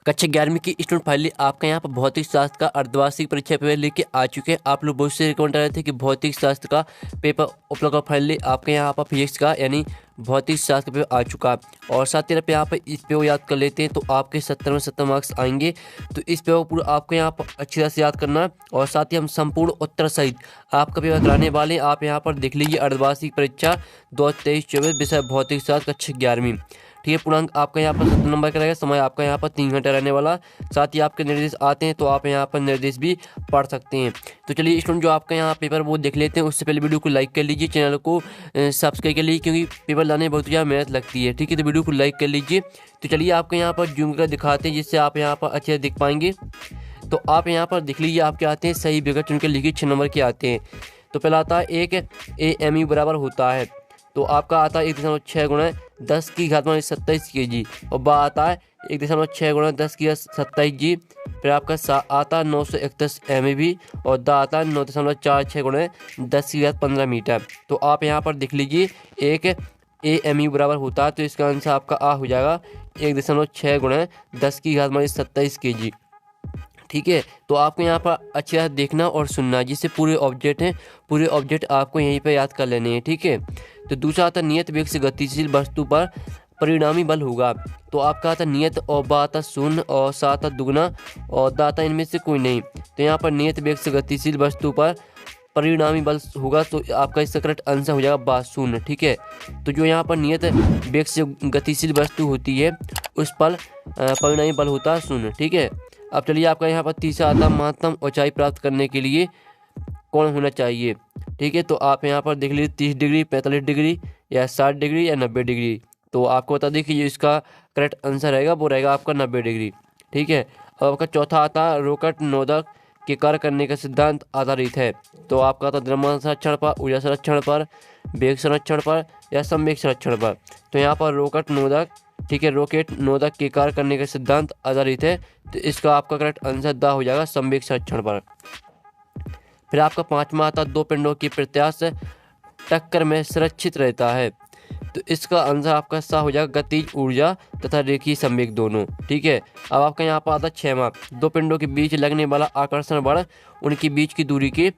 कक्षा 11वीं की स्टूडेंट फाइनली आपका यहाँ पर भौतिक शास्त्र का अर्धवार्षिक परीक्षा पेपर लेके आ चुके हैं। आप लोग बहुत से रिकमेंड कर रहे थे कि भौतिक शास्त्र का पेपर उपलब्ध हो। फाइनली आपके यहाँ पर फिजिक्स का यानी भौतिक शास्त्र पेपर आ चुका है और साथ ही आप यहाँ पर इस पेपर याद कर लेते हैं तो आपके 70 में 70 मार्क्स आएंगे। तो इस पेपर पूरा आपको यहाँ पर अच्छी तरह से याद करना है और साथ ही हम संपूर्ण उत्तर सहित आपका पेपर कराने वाले हैं। आप यहाँ पर देख लीजिए अर्धवार्षिक परीक्षा 2023-24 विषय भौतिक शास्त्र कक्षा 11वीं। ठीक है, पूर्णांक आपका यहाँ पर 70 नंबर का रहेगा। समय आपका यहाँ पर 3 घंटे रहने वाला। साथ ही आपके निर्देश आते हैं तो आप यहाँ पर निर्देश भी पढ़ सकते हैं। तो चलिए स्टूडेंट जो आपका यहाँ पेपर वो देख लेते हैं। उससे पहले वीडियो को लाइक कर लीजिए, चैनल को सब्सक्राइब कर लीजिए क्योंकि पेपर लाने में बहुत ज़्यादा मेहनत लगती है। ठीक है, तो वीडियो को लाइक कर लीजिए। तो चलिए आपको यहाँ पर जूम कर दिखाते हैं जिससे आप यहाँ पर अच्छे से दिख पाएंगे। तो आप यहाँ पर देख लीजिए आपके आते हैं सही विकल्प चुन के लिखिए 6 नंबर के आते हैं। तो पहला आता है एक AMU बराबर होता है तो आपका आता है 1.6 गुणा 10 की घात 27 kg और बा आता है 1.6 गुणा 10 की घात 27 g। फिर आपका सा आता है 931 MeV और दा आता है 9.46 गुणा 10 की घात 15 मीटर। तो आप यहाँ पर देख लीजिए एक AMU बराबर होता है तो इसका आंसर आपका आ हो जाएगा 1.6 गुणा 10 की घात 27 kg। ठीक है, तो आपको यहाँ पर अच्छी तरह देखना और सुनना जिससे पूरे ऑब्जेक्ट हैं पूरे ऑब्जेक्ट आपको यहीं पे याद कर लेने हैं। ठीक है, तो दूसरा आता नियत वेग से गतिशील वस्तु पर परिणामी बल होगा तो आपका आता नियत और बा आता शून्य और सा आता दुगना और दा आता इनमें से कोई नहीं। तो यहाँ पर नियत वेग से गतिशील वस्तु पर परिणामी बल होगा तो आपका इसका करेक्ट आंसर हो जाएगा बा शून्य। ठीक है, तो जो यहाँ पर नियत वेग से गतिशील वस्तु होती है उस पर परिणामी बल होता है शून्य। ठीक है, अब चलिए आपका यहाँ पर तीसरा आता महत्तम ऊंचाई प्राप्त करने के लिए कौन होना चाहिए। ठीक है, तो आप यहाँ पर देख लीजिए 30 डिग्री 45 डिग्री या 60 डिग्री या 90 डिग्री। तो आपको बता दें कि जो इसका करेक्ट आंसर रहेगा वो रहेगा आपका 90 डिग्री। ठीक है, अब आपका चौथा आता रोकट नोदक के कार्य करने का सिद्धांत आधारित है तो आपका आता द्रव्यमान संरक्षण पर, ऊर्जा संरक्षण पर, वेग संरक्षण पर या संवेग संरक्षण पर। तो यहाँ पर रोकट नोदक, ठीक है, रॉकेट नोदक के कार्य करने का सिद्धांत आधारित है तो इसका आपका करेक्ट आंसर दा हो जाएगा संवेग संरक्षण पर। फिर आपका पांचवा आता दो पिंडों की प्रत्यास्थ टक्कर में सुरक्षित रहता है तो इसका आंसर आपका सा हो जाएगा गतिज ऊर्जा तथा रेखीय संवेग दोनों। ठीक है, अब आपका यहाँ पर आता छठवां दो पिंडों के बीच लगने वाला आकर्षण बल उनके बीच की दूरी के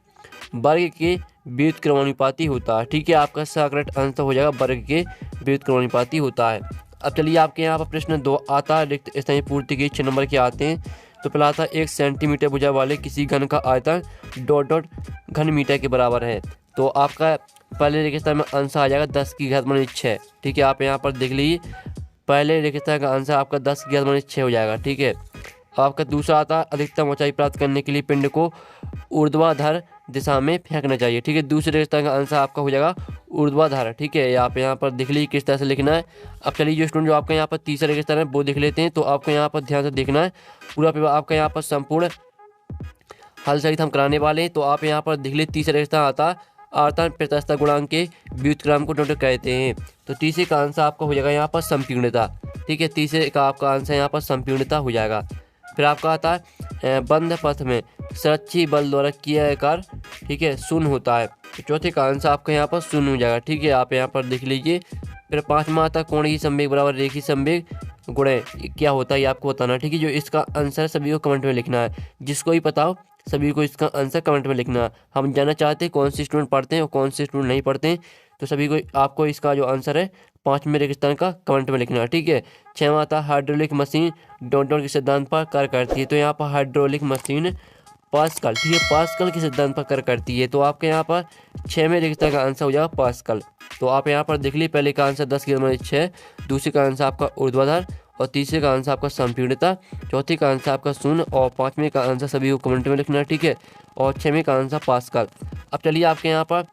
वर्ग के व्युत्क्रमानुपाती होता है। ठीक है, आपका सा करेक्ट आंसर हो जाएगा वर्ग के व्युत्क्रमानुपाती होता है। अब चलिए आपके यहाँ पर प्रश्न 2 आता है रिक्त स्थायी पूर्ति के 6 नंबर के आते हैं। तो पहला आता है 1 सेंटीमीटर भुजा वाले किसी घन का आयतन ... घन मीटर के बराबर है तो आपका पहले रेगिस्तान में आंसर आ जाएगा 10 की घात 6। ठीक है, आप यहाँ पर देख लीजिए पहले रेगिस्तान का आंसर आपका 10 की घात 6 हो जाएगा। ठीक है, आपका दूसरा आता है अधिकतम ऊंचाई प्राप्त करने के लिए पिंड को ऊर्ध्वाधर दिशा में फेंकना चाहिए। ठीक है, दूसरे रेगिस्तान का आंसर आपका हो जाएगा ऊर्ध्वाधर। ठीक है, आप यहाँ पर देख लीजिए किस तरह से लिखना है। अब चलिए जो स्टूडेंट जो आपका यहाँ पर तीसरा रेगिस्तान है वो देख लेते हैं। तो आपको यहाँ पर ध्यान से देखना है, पूरा पेपर आपका यहाँ पर संपूर्ण हल सहित हम कराने वाले हैं। तो आप यहाँ पर देख लीजिए तीसरा रेगिस्तान आता आवर्तन प्रत्यास्थता गुणांक के व्युत्क्रम को नोट कहते हैं तो तीसरे का आंसर आपका हो जाएगा यहाँ पर संपूर्णता। ठीक है, तीसरे का आपका आंसर यहाँ पर संपूर्णता हो जाएगा। फिर आपका आता है बंद पथ में संरक्षी बल द्वारा किया गया कार्य, ठीक है, शून्य होता है तो चौथे का आंसर आपका यहाँ पर शून्य हो जाएगा। ठीक है, आप यहाँ पर देख लीजिए। फिर पांचवा आता कोणीय संवेग बराबर रेखीय संवेग गुणे क्या होता है ये आपको बताना। ठीक है, जो इसका आंसर सभी को कमेंट में लिखना है, जिसको ही पता हो सभी को इसका आंसर कमेंट में लिखना है। हम जानना चाहते हैं कौन से स्टूडेंट पढ़ते हैं और कौन से स्टूडेंट नहीं पढ़ते हैं तो सभी को आपको इसका जो आंसर है 5वें रेगिस्तान का कमेंट में लिखना है। ठीक है, 6वां आता हाइड्रोलिक मशीन डॉल्टन के सिद्धांत पर कार्य करती है तो यहाँ पर हाइड्रोलिक मशीन पास्कल, ठीक है, पास्कल के सिद्धांत पर कार्य करती है तो आपके यहाँ पर 6वें रेगिस्तान का आंसर हो जाएगा पास्कल। तो आप यहाँ पर देख लीजिए पहले का आंसर 10 की घात 6, दूसरे का आंसर आपका ऊर्ध्वाधर और तीसरे का आंसर आपका संपूर्णता, चौथे का आंसर आपका शून्य और 5वें का आंसर सभी को कमेंट में लिखना है। ठीक है, और 6वें का आंसर पास्कल। अब चलिए आपके यहाँ पर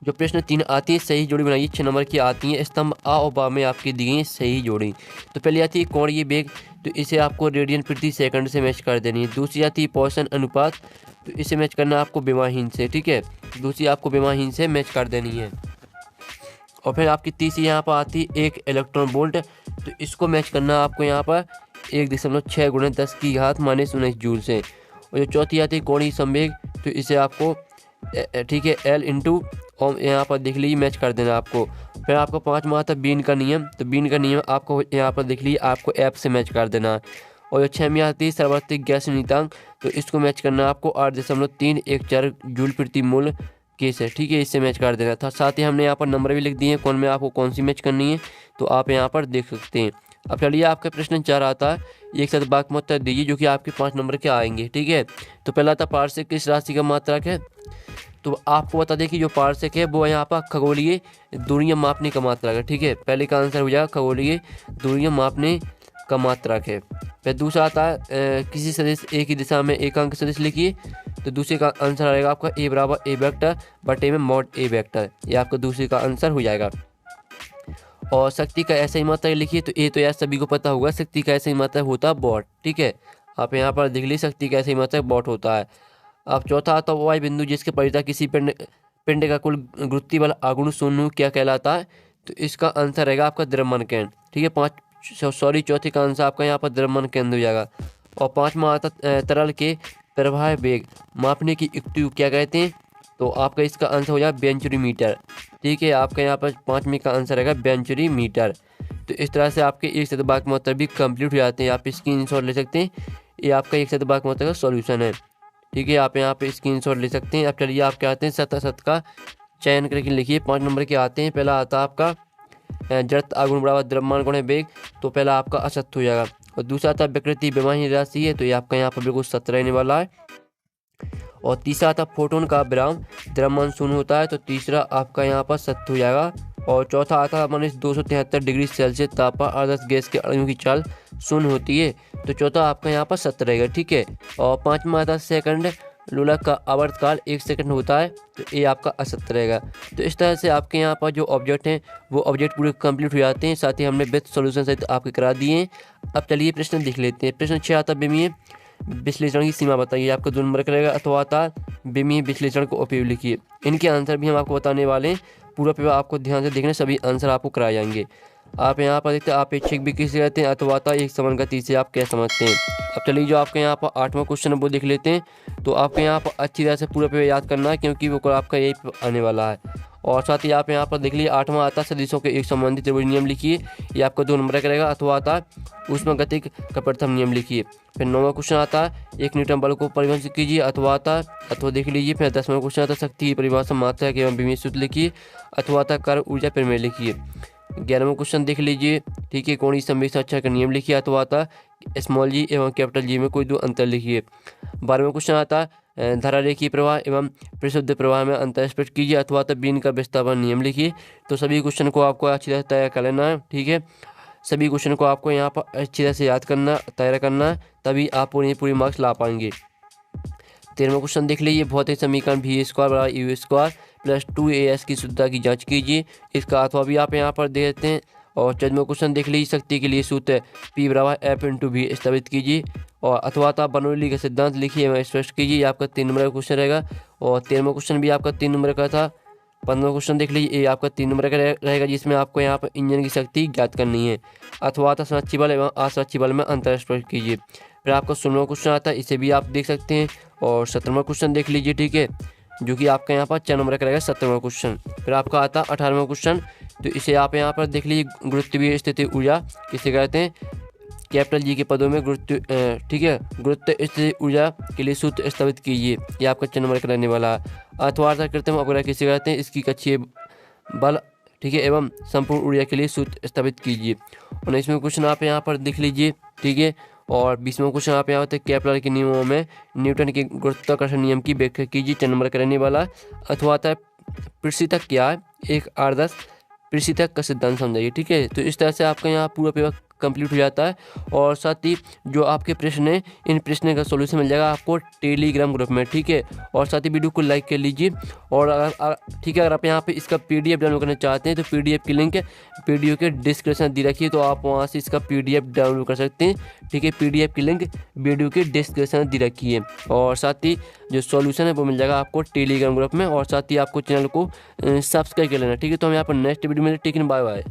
जो प्रश्न 3 आती है सही जोड़ी बनाइए 6 नंबर की आती है। स्तंभ आ और बा में आपकी दी गई सही जोड़ी। तो पहले आती है कोणीय वेग तो इसे आपको रेडियन प्रति सेकंड से मैच कर देनी है। दूसरी आती है पॉइसन अनुपात तो इसे मैच करना आपको विमाहीन से। ठीक है, दूसरी आपको विमाहीन से मैच कर देनी है। और फिर आपकी तीसरी यहाँ पर आती है 1 इलेक्ट्रॉन वोल्ट तो इसको मैच करना आपको यहाँ पर 1.6 गुणा 10 की घात -19 जूल से। और जो चौथी आती है कोणीय संवेग तो इसे आपको, ठीक है, L इंटू और यहाँ पर देख लीजिए मैच कर देना आपको। फिर आपको 5 माह था बीन का नियम, तो बीन का नियम आपको यहाँ पर देख लीजिए आपको ऐप से मैच कर देना है। और जो 6 में आती है सार्वत्रिक गैस नीयतांक, तो इसको मैच करना है आपको 8.314 जूल प्रति मोल केस है, ठीक है, इससे मैच कर देना था। साथ ही हमने यहाँ पर नंबर भी लिख दिए हैं कौन में आपको कौन सी मैच करनी है, तो आप यहाँ पर देख सकते हैं। अब चलिए आपका प्रश्न 4 आता है, एक साथ बाक में उत्तर दीजिए जो कि आपके 5 नंबर के आएंगे, ठीक है। तो पहला था पार्सेक किस राशि का मात्रक है, तो आपको बता दें कि जो पार्सेक है वो यहाँ पर खगोलीय दूरियां मापने का मात्रक है, ठीक है। पहले का आंसर हो जाएगा खगोलीय दूरियां मापने का मात्रक है। फिर दूसरा आता है किसी सदिश ए की दिशा में एकांक सदिश लिखिए, तो दूसरे का आंसर आएगा आपका ए बराबर ए वेक्टर बटे में मॉड ए वेक्टर, ये आपका दूसरे का आंसर हो जाएगा। और शक्ति का ऐसा ही मात्रक लिखिए, तो ये तो यार सभी को पता होगा, शक्ति का ऐसा ही मात्रक होता है वॉट, ठीक है। आप यहाँ पर देख लीजिए शक्ति का ऐसा ही मात्रक वॉट होता है। अब चौथा आता है वाई बिंदु जिसके परितः किसी पिंड का कुल गुरुत्वीय बल आगुण शून्य क्या कहलाता है, तो इसका आंसर रहेगा आपका द्रव्यमान केंद्र, ठीक है। चौथे का आंसर आपका यहाँ पर द्रव्यमान केंद्र हो जाएगा। और 5वां आता तरल के प्रवाह वेग मापने की युक्ति क्या कहते हैं, तो आपका इसका आंसर हो जाएगा बेंचुरीमीटर, ठीक है। आपका यहाँ पर 5वें का आंसर रहेगा बेंचुरीमीटर। तो इस तरह से आपके एक शतभाग में उत्तर भी कंप्लीट हो जाते हैं। आप स्क्रीनशॉट ले सकते हैं, ये आपका एक शतभाग में उत्तर का सॉल्यूशन है, ठीक है। आप यहाँ पे स्क्रीनशॉट ले सकते हैं। अब चलिए आपके आते हैं शत का चयन करके लिखिए, 5 नंबर के आते हैं। पहला आता है आपका जड़त्व आगुण बराबर द्रव्यमान गुणे वेग, तो पहला आपका असत्य हो जाएगा। और दूसरा आता विकृति विमाही राशि है, तो ये आपका यहाँ पर बिल्कुल सत्य रहने वाला है। और तीसरा आता फोटोन का विराम द्रव्यमान शून्य होता है, तो तीसरा आपका यहाँ पर सत्य हो जाएगा। और चौथा आता है माइनस 273 डिग्री सेल्सियस तापमान आदर्श गैस के अणुओं की चाल शून्य होती है, तो चौथा आपका यहाँ पर सत्य रहेगा, ठीक है। और 5वां आता सेकंड लोलक का आवर्तकाल 1 सेकंड होता है, तो ये आपका असत्य रहेगा। तो इस तरह से आपके यहाँ पर जो ऑब्जेक्ट हैं वो ऑब्जेक्ट पूरे कंप्लीट हो जाते हैं। साथ ही हमने विद सॉल्यूशन सहित आपके करा दिए हैं। अब चलिए प्रश्न देख लेते हैं। प्रश्न 6 आता विमीय विश्लेषण की सीमा बताइए, आपका 2 नंबर का रहेगा। अथवा आता विमीय विश्लेषण को उपयोग लिखिए। इनके आंसर भी हम आपको बताने वाले हैं, पूरा पेपर आपको ध्यान से देखना, सभी आंसर आपको कराए जाएंगे। आप यहाँ पर देखते हैं अपेक्षिक भी किसे कहते हैं, अथवा एक समान गति से आप क्या समझते हैं। अब चलिए जो आपके यहाँ पर 8वां क्वेश्चन है वो देख लेते हैं। तो आपके यहाँ पर अच्छी तरह से पूरा पेपर याद करना है, क्योंकि वो आपका यही आने वाला है। और साथ ही आप यहाँ पर देख लीजिए 8वां आता सदिशों के एक संबंधित त्रिभुज नियम लिखिए, ये आपका 2 नंबर का रहेगा। अथवा आता ऊष्मागतिक का प्रथम नियम लिखिए। फिर 9वां क्वेश्चन आता है 1 न्यूटन बल को परिभाषित कीजिए, अथवा अथवा देख लीजिए। फिर 10वां क्वेश्चन आता शक्ति की परिभाषा मात्रक एवं विमीय सूत्र लिखिए, अथवा कार्य ऊर्जा प्रमेय लिखिए। 11वां क्वेश्चन देख लीजिए, ठीक है, कोणीय संवेग साक्षर का नियम लिखिए, अथवा स्मॉल जी एवं कैपिटल जी में कोई 2 अंतर लिखिए। 12वां क्वेश्चन आता धारा रेखीय प्रवाह एवं परिशुद्ध प्रवाह में अंतर स्पष्ट कीजिए, अथवा बीन का विस्थापन नियम लिखिए। तो सभी क्वेश्चन को आपको अच्छी तरह तैयार कर लेना है, ठीक है। सभी क्वेश्चन को आपको यहाँ पर अच्छी तरह से याद करना, तैयार करना है, तभी आप पूरी मार्क्स ला पाएंगे। 13वां क्वेश्चन देख लीजिए, भौतिक समीकरण वी स्क्वायर बराबर यू स्क्वायर प्लस 2as की शुद्धता की जांच कीजिए, इसका अथवा भी आप यहाँ पर दे देते हैं। और 14वां क्वेश्चन देख लीजिए, शक्ति के लिए सूत्र P बराबर F × V स्थापित कीजिए, और अथवा बर्नौली का सिद्धांत लिखिए एवं स्पष्ट कीजिए, ये आपका 3 नंबर का क्वेश्चन रहेगा। और 13वां क्वेश्चन भी आपका 3 नंबर का था। 15वां क्वेश्चन देख लीजिए, ये आपका 3 नंबर का रहेगा, जिसमें आपको यहाँ पर इंजन की शक्ति ज्ञात करनी है, अथवा संरक्षी बल एवं असंरक्षी बल में अंतर स्पष्ट कीजिए। फिर आपका 16वां क्वेश्चन आता है, इसे भी आप देख सकते हैं। और 17वां क्वेश्चन देख लीजिए, ठीक है, जो कि आपका यहाँ पर 4 नंबर का रहेगा 17वां क्वेश्चन। फिर आपका आता है 18वां क्वेश्चन, तो इसे आप यहाँ पर देख लीजिए, गुरुत्वीय स्थिति ऊर्जा किसे कहते हैं, कैपिटल जी के पदों में गुरुत्व, ठीक है, गुरुत्व स्थिति ऊर्जा के लिए सूत्र स्थापित कीजिए, ये आपका 4 नंबर का रहने वाला है। अथवा कृत्रिम अपग्रह किसे कहते हैं, इसकी कक्षीय बल, ठीक है, एवं संपूर्ण ऊर्जा के लिए सूत्र स्थापित कीजिए। 19वां क्वेश्चन आप यहाँ पर देख लीजिए, ठीक है। और 20वां क्वेश्चन आप यहाँ होते हैं केपलर के नियमों में न्यूटन के गुरुत्वाकर्षण नियम की व्याख्या कीजिए, 4 नंबर का रहने वाला है। अथवा आता है पृष्ठतक क्या है, एक आदर्श पृष्ठतक का सिद्धांत समझाइए, ठीक है। तो इस तरह से आपका यहाँ पूरा पेपर कंप्लीट हो जाता है। और साथ ही जो आपके प्रश्न हैं, इन प्रश्न का सॉल्यूशन मिल जाएगा आपको टेलीग्राम ग्रुप में, ठीक है। और साथ ही वीडियो को लाइक कर लीजिए। और ठीक है, अगर आप यहाँ पे इसका PDF डाउनलोड करना चाहते हैं, तो PDF की लिंक वीडियो के डिस्क्रिप्शन दी रखी है, तो आप वहाँ से इसका PDF डाउनलोड कर सकते हैं, ठीक है। PDF की लिंक वीडियो के डिस्क्रिप्शन दी रखी है। और साथ ही जो सॉल्यूशन है वो मिल जाएगा आपको टेलीग्राम ग्रुप में। और साथ ही आपको चैनल को सब्सक्राइब कर लेना, ठीक है। तो हम यहाँ पर नेक्स्ट वीडियो में, ठीक है, बाय बाय।